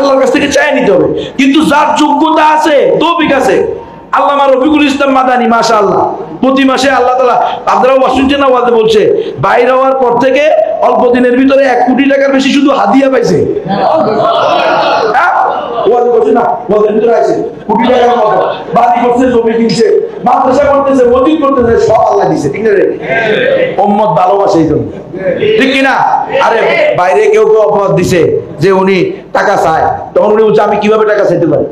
আল্লাহর কাছ থেকে চাই নিতে হবে। কিন্তু যার যোগ্যতা আছে, তৌফিক আছে, আল্লামা রফিকুল ইসলাম মাদানী মাশাআল্লাহ প্রতি মাসে আল্লাহ তাআলা, আপনারাও শুনছেন না, ওয়াজে বলছে বাইরে হওয়ার পর থেকে অল্প দিনের ভিতরে 1 কোটি টাকার বেশি শুধু হাদিয়া পাইছে। ওয়াজে বলছে না, ওয়াজের ভিতরে আছে কোটি টাকার মতো, বাড়ি করছে, জমি কিনছে, মাদ্রাসা করতেছে, মসজিদ করতেছে, সব আল্লাহ দিয়েছে। ঠিক না রে? উম্মত ভালোবাসে এই জন্য, ঠিক কিনা? আরে বাইরে কেউ কেউ অপবাদ দিছে যে উনি টাকা চায়, তখন উনি বলছে আমি কিভাবে টাকা চাইতে পারি?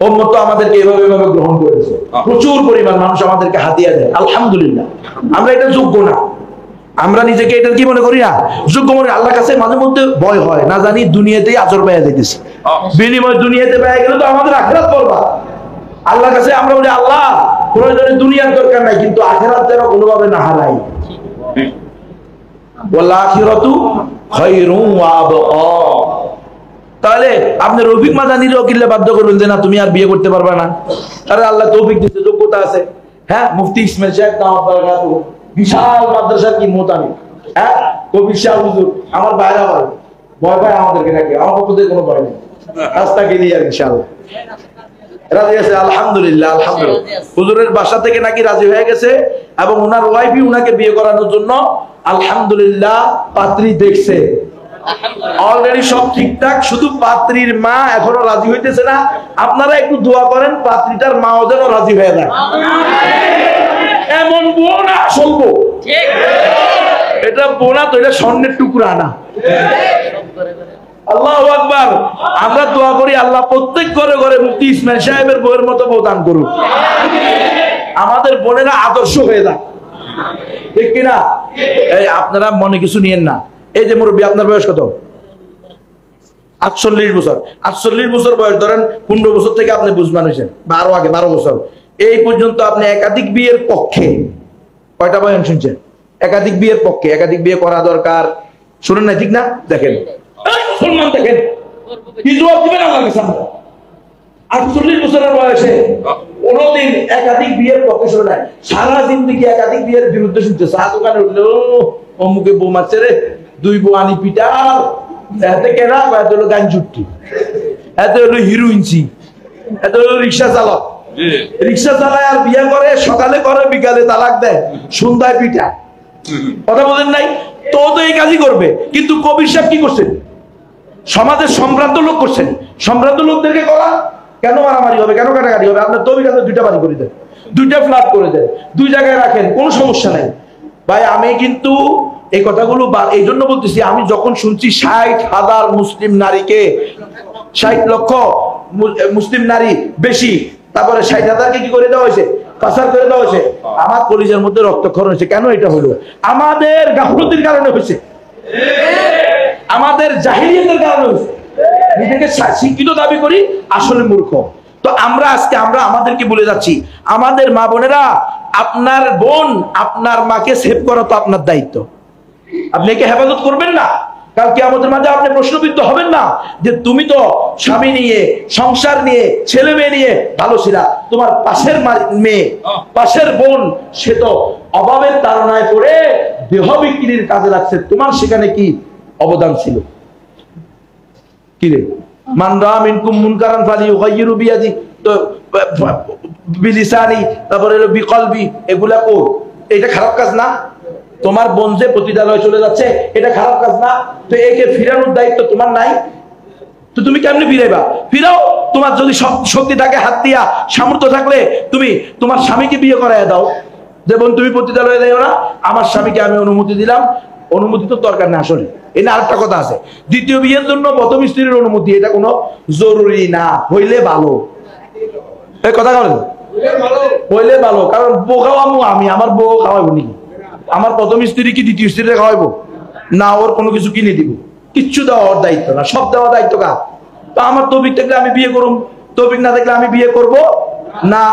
উম্মত তো আমাদেরকে এভাবে এভাবে গ্রহণ করেছে, প্রচুর পরিমাণ মানুষ আমাদেরকে হাদিয়া দেয়, আলহামদুলিল্লাহ। আমরা এটা যোগ্য না, আমরা নিজেকে এটা কি মনে করি না যোগ্য মনে। আল্লাহর কাছে মাঝে মধ্যে ভয় হয়, না জানি দুনিয়াতেই আজর পাইয়া যাইতেছি, বিনিময় দুনিয়াতে পাইয়া গেলে তো আমাদের আখিরাত বরবাদ। আল্লাহর কাছে আমরা বলি আল্লাহ প্রয়োজনে দুনিয়ার দরকার নাই, কিন্তু আখিরাত যেন কোনোভাবে না হারাই। ওয়াল আখিরাতু খায়রুন ওয়া আবকা। তাহলে আপনি রফিক মাদানিরও কিল্লে বাধ্য করবেন যে না তুমি আর বিয়ে করতে পারবে না? আরে আল্লাহ তৌফিক দিতে, যোগ্যতা আছে। হ্যাঁ, মুফতি ইসমাইল সাহেব দাওয়াত বারাকাতুহু, বিশাল মাদ্রাসার কি মোতামি, হ্যাঁ, কবির শাহ হুজুর, আমার বাইরে হয় ভয় পায় আমাদেরকে নাকি, আমার পক্ষ থেকে কোনো ভয় নেই, রাস্তা ক্লিয়ার ইনশাআল্লাহ। রাজি আছে আলহামদুলিল্লাহ, আলহামদুলিল্লাহ। হুজুরের বাসা থেকে নাকি রাজি হয়ে গেছে এবং ওনার ওয়াইফই উনাকে বিয়ে করানোর জন্য আলহামদুলিল্লাহ পাত্রী দেখছে, অলরেডি সব ঠিকঠাক, শুধু পাত্রীর মা এখনো রাজি হইতেছে না। আপনারা একটু দোয়া করেন পাত্রীটার মাও যেন রাজি হয়ে যায়। এমন বউ না আসল বউ, এটা বোনা তো, এটা স্বর্ণের টুকরা না। আল্লাহু আকবার। আমরা দোয়া করি আল্লাহ প্রত্যেক ঘরে ঘরে মুফতি ইসমাইল সাহেবের বউয়ের মতো বউ দান করুন, আমাদের বোনেরা আদর্শ হয়ে যাক, ঠিক কিনা? এই আপনারা মনে কিছু নিয়েন না। এই যে মুরব্বী, আপনার বয়স কত? 48 বছর। 48 বছর বয়স, ধরেন 15 বছর থেকে আপনি বুঝমান হয়েছেন, বা আরো আগে 12 বছর, এই পর্যন্ত আপনি একাধিক বিয়ের পক্ষে কয়টা বয়ান শুনছেন? একাধিক বিয়ের পক্ষে, একাধিক বিয়ে করা দরকার, শুনেন না? ঠিক না? দেখেন মুসলমান, দেখেন কি জবাব দিবেন আমাকে সামনে। 48 বছরের বয়সে কোনদিন একাধিক বিয়ের পক্ষে শুনে নাই, সারা জিন্দেগি একাধিক বিয়ের বিরুদ্ধে শুনছে। চা দোকানে উঠলে অমুকে বউ মারছে রে, 2 বউ আনি পিটার, এতে কেনা, এত হলো গান চুট্টি, এত হলো হিরোইনসি, এত হলো রিক্সা চালক, রিক্সা চালায় আর বিয়ে করে, সকালে করে বিকালে তালাক দেয়, সন্ধ্যায় পিটা। কথা বলেন নাই তো? তো এই কাজই করবে। কিন্তু কবির সাহেব কি করছেন? সমাজের সম্ভ্রান্ত লোক করছেন। সম্ভ্রান্ত লোকদেরকে করা কেন মারামারি হবে, কেন কাটাকাটি হবে? আপনার তবে কাছে 2টা বাড়ি করে দেন, 2টা ফ্ল্যাট করে দেন, 2 জায়গায় রাখেন, কোনো সমস্যা নাই ভাই। আমি কিন্তু এই কথাগুলো এই জন্য বলতেছি, আমি যখন শুনছি 60,000 মুসলিম নারীকে, 60 লক্ষ মুসলিম নারী বেশি, তারপরে 60,000কে কি করে দেওয়া হয়েছে? পাচার করে দেওয়া হয়েছে, আমার কলিজার মধ্যে রক্তক্ষরণ হয়েছে। কেন এটা হলো? আমাদের গাফলতির কারণে হয়েছে, আমাদের জাহিলিয়াতের কারণে হয়েছে। নিজেকে শিক্ষিত দাবি করি, আসলে মূর্খ। তো আমরা আজকে আমাদেরকে বলে যাচ্ছি, আমাদের মা বোনেরা, আপনার বোন আপনার মাকে সেভ করা তো আপনার দায়িত্ব। আপনি একে হেফাজত করবেন না, কালকে আমাদের মাঝে আপনি প্রশ্নবিদ্ধ হবেন না যে তুমি তো স্বামী নিয়ে, সংসার নিয়ে, ছেলে মেয়ে নিয়ে ভালো ছিলা, তোমার পাশের মেয়ে, পাশের বোন, সে তো অভাবের তাড়নায় পড়ে দেহ বিক্রির কাজে লাগছে, তোমার সেখানে কি অবদান ছিল? কি রে? মান রাআ মিনকুম মুনকারান ফালিয়ুগাইয়িরু বিয়াদি, তো বিলিসানি, তারপরে হলো বিকলবি, এগুলা কর। এটা খারাপ কাজ না? তোমার বোন যে পতিতালয়ে চলে যাচ্ছে, এটা খারাপ কাজ না? তো একে ফিরানোর দায়িত্ব তোমার নাই? তো তুমি কেমনে ফিরাইবা? ফিরাও। তোমার যদি শক্তি থাকে, হাত দিয়া সামর্থ্য থাকলে তুমি তোমার স্বামীকে বিয়ে করাইয়া দাও, যে বোন তুমি পতিতালয়ে যাইও না, আমার স্বামীকে আমি অনুমতি দিলাম। অনুমতি তো দরকার না আসলে। এখানে আরেকটা কথা আছে, দ্বিতীয় বিয়ের জন্য প্রথম স্ত্রীর অনুমতি, এটা কোনো জরুরি না, হইলে ভালো। এই কথা বলেন, হইলে ভালো। কারণ বউ খাওয়াবো আমি, আমার বউ খাওয়াবো নাকি? আমার প্রথম স্ত্রী কি দ্বিতীয় স্ত্রীরে খাওয়াবো না? ওর কোনো কিছু কিনে দিব? কিচ্ছু দেওয়া ওর দায়িত্ব না, সব দেওয়া দায়িত্ব কার? তো আমার তৌফিক থাকলে আমি বিয়ে করুম, তৌফিক না থাকলে আমি বিয়ে করব না।